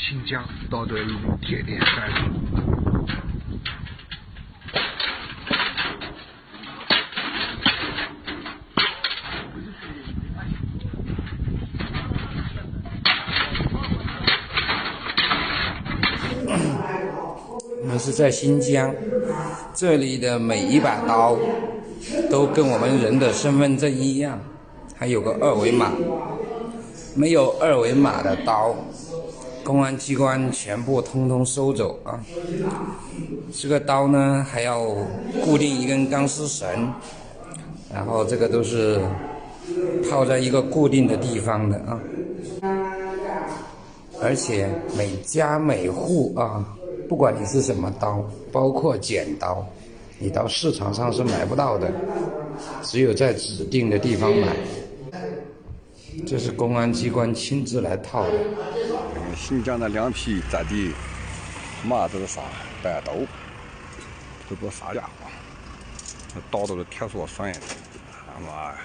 新疆道德路铁店3。我们是在新疆，这里的每一把刀都跟我们人的身份证一样，还有个二维码。没有二维码的刀，公安机关全部通通收走啊！这个刀呢，还要固定一根钢丝绳，然后这个都是套在一个固定的地方的啊。而且每家每户啊，不管你是什么刀，包括剪刀，你到市场上是买不到的，只有在指定的地方买。这是公安机关亲自来套的。新疆的两批战地嘛都是啥白刀，这不啥家伙，这刀都是铁锁栓的，他妈呀！